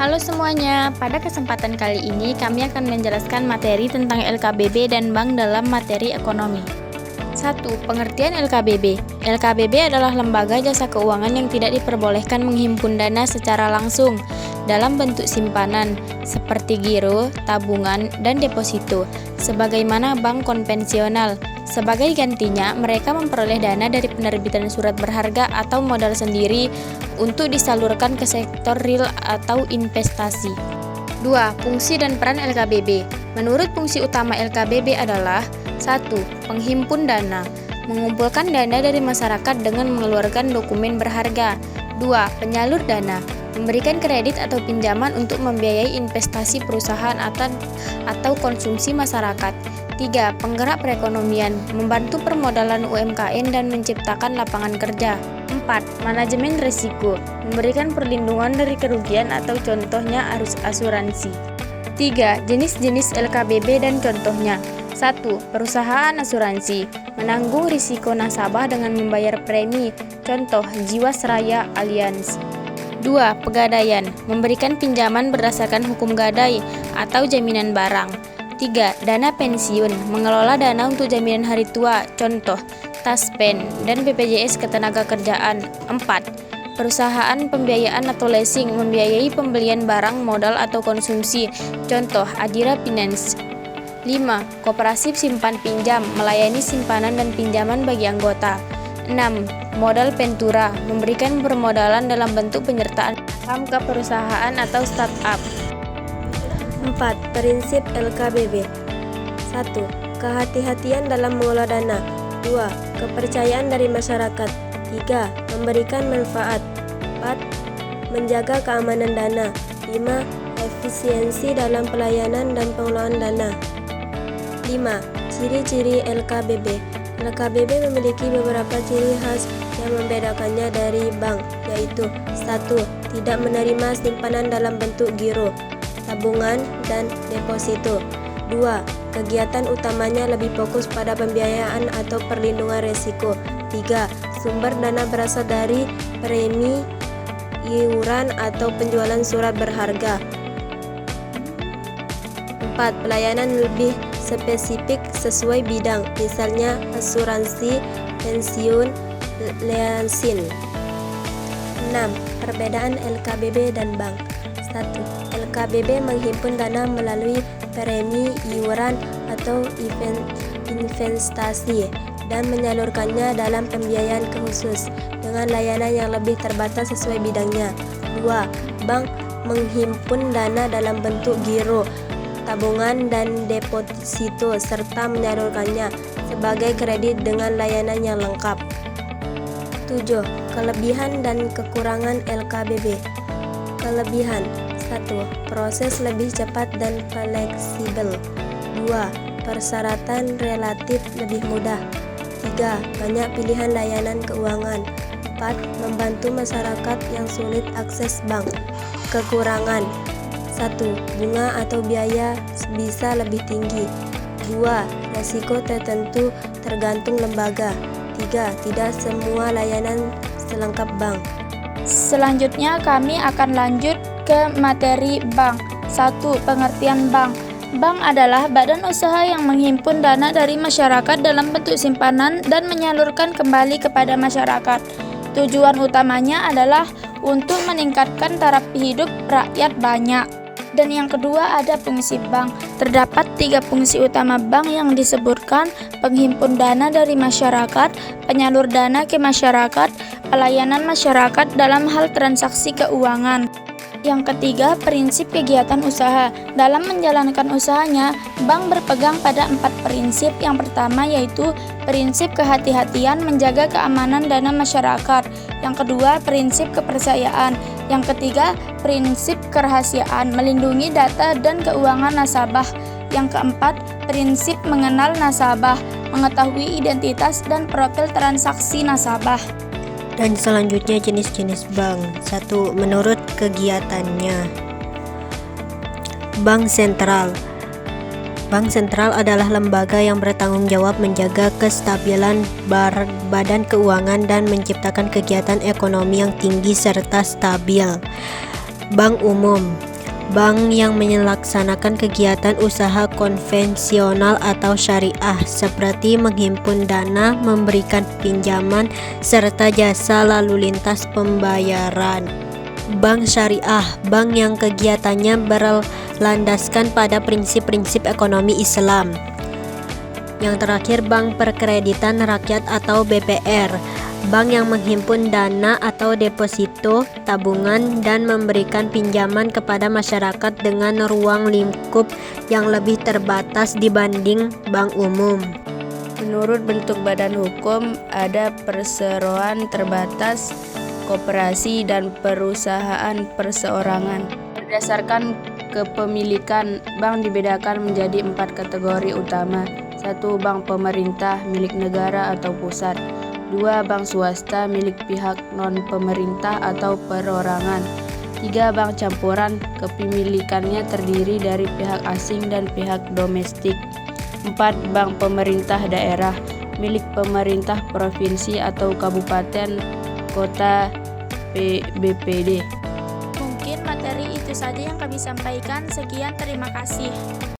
Halo semuanya, pada kesempatan kali ini kami akan menjelaskan materi tentang LKBB dan bank dalam materi ekonomi. 1. Pengertian LKBB. LKBB adalah lembaga jasa keuangan yang tidak diperbolehkan menghimpun dana secara langsung dalam bentuk simpanan seperti giro, tabungan, dan deposito, sebagaimana bank konvensional. Sebagai gantinya, mereka memperoleh dana dari penerbitan surat berharga atau modal sendiri untuk disalurkan ke sektor real atau investasi. 2. Fungsi dan peran LKBB. Menurut fungsi utama LKBB adalah 1. Penghimpun dana, mengumpulkan dana dari masyarakat dengan mengeluarkan dokumen berharga. 2. Penyalur dana, memberikan kredit atau pinjaman untuk membiayai investasi perusahaan atau konsumsi masyarakat. 3. Penggerak perekonomian, membantu permodalan UMKM dan menciptakan lapangan kerja. 4. Manajemen risiko, memberikan perlindungan dari kerugian atau contohnya asuransi. 3. Jenis-jenis LKBB dan contohnya. 1. Perusahaan asuransi, menanggung risiko nasabah dengan membayar premi, contoh Jiwasraya Allianz. 2. Pegadaian, memberikan pinjaman berdasarkan hukum gadai atau jaminan barang. 3. Dana pensiun, mengelola dana untuk jaminan hari tua, contoh Taspen dan BPJS Ketenagakerjaan. 4. Perusahaan pembiayaan atau leasing, membiayai pembelian barang, modal atau konsumsi, contoh Adira Finance. 5. Koperasi simpan pinjam, melayani simpanan dan pinjaman bagi anggota. 6. Modal ventura, memberikan permodalan dalam bentuk penyertaan saham ke perusahaan atau startup. 4. Prinsip LKBB. 1. Kehati-hatian dalam mengelola dana. 2. Kepercayaan dari masyarakat. 3. Memberikan manfaat. 4. Menjaga keamanan dana. 5. Efisiensi dalam pelayanan dan pengelolaan dana. 5. Ciri-ciri LKBB. LKBB memiliki beberapa ciri khas yang membedakannya dari bank, yaitu 1. Tidak menerima simpanan dalam bentuk giro, tabungan, dan deposito. 2. Kegiatan utamanya lebih fokus pada pembiayaan atau perlindungan risiko. 3. Sumber dana berasal dari premi, iuran, atau penjualan surat berharga. 4. Pelayanan lebih spesifik sesuai bidang, misalnya asuransi, pensiun, leasing. 6. Perbedaan LKBB dan bank. 1. LKBB menghimpun dana melalui premi, iuran, atau investasi dan menyalurkannya dalam pembiayaan khusus dengan layanan yang lebih terbatas sesuai bidangnya. 2. Bank menghimpun dana dalam bentuk giro, tabungan, dan deposito serta menyalurkannya sebagai kredit dengan layanan yang lengkap. 7. Kelebihan dan kekurangan LKBB. Kelebihan. 1. Proses lebih cepat dan fleksibel. 2. Persyaratan relatif lebih mudah. 3. Banyak pilihan layanan keuangan. 4. Membantu masyarakat yang sulit akses bank. Kekurangan. 1. Bunga atau biaya bisa lebih tinggi. 2. Risiko tertentu tergantung lembaga. 3. Tidak semua layanan selengkap bank. Selanjutnya kami akan lanjut ke materi bank. 1. Pengertian bank. Bank adalah badan usaha yang menghimpun dana dari masyarakat dalam bentuk simpanan dan menyalurkan kembali kepada masyarakat. Tujuan utamanya adalah untuk meningkatkan taraf hidup rakyat banyak. Dan yang kedua ada fungsi bank. Terdapat 3 fungsi utama bank yang disebutkan: penghimpun dana dari masyarakat, penyalur dana ke masyarakat, pelayanan masyarakat dalam hal transaksi keuangan. Yang ketiga, prinsip kegiatan usaha. Dalam menjalankan usahanya, bank berpegang pada 4 prinsip. Yang pertama yaitu prinsip kehati-hatian, menjaga keamanan dana masyarakat. Yang kedua, prinsip kepercayaan. Yang ketiga, prinsip kerahasiaan, melindungi data dan keuangan nasabah. Yang keempat, prinsip mengenal nasabah, mengetahui identitas dan profil transaksi nasabah. Dan selanjutnya jenis-jenis bank. 1. Menurut kegiatannya. Bank sentral. Bank sentral adalah lembaga yang bertanggung jawab menjaga kestabilan badan keuangan dan menciptakan kegiatan ekonomi yang tinggi serta stabil. Bank umum. Bank yang melaksanakan kegiatan usaha konvensional atau syariah seperti menghimpun dana, memberikan pinjaman, serta jasa lalu lintas pembayaran. Bank syariah, bank yang kegiatannya berlandaskan pada prinsip-prinsip ekonomi Islam. Yang terakhir, bank perkreditan rakyat atau BPR, bank yang menghimpun dana atau deposito, tabungan, dan memberikan pinjaman kepada masyarakat dengan ruang lingkup yang lebih terbatas dibanding bank umum. Menurut bentuk badan hukum, ada perseroan terbatas, koperasi, dan perusahaan perseorangan. Berdasarkan kepemilikan, bank dibedakan menjadi 4 kategori utama. 1. Bank pemerintah milik negara atau pusat. 2. Bank swasta milik pihak non-pemerintah atau perorangan. 3. Bank campuran, kepemilikannya terdiri dari pihak asing dan pihak domestik. 4. Bank pemerintah daerah, milik pemerintah provinsi atau kabupaten, kota, BPD. Mungkin materi itu saja yang kami sampaikan. Sekian, terima kasih.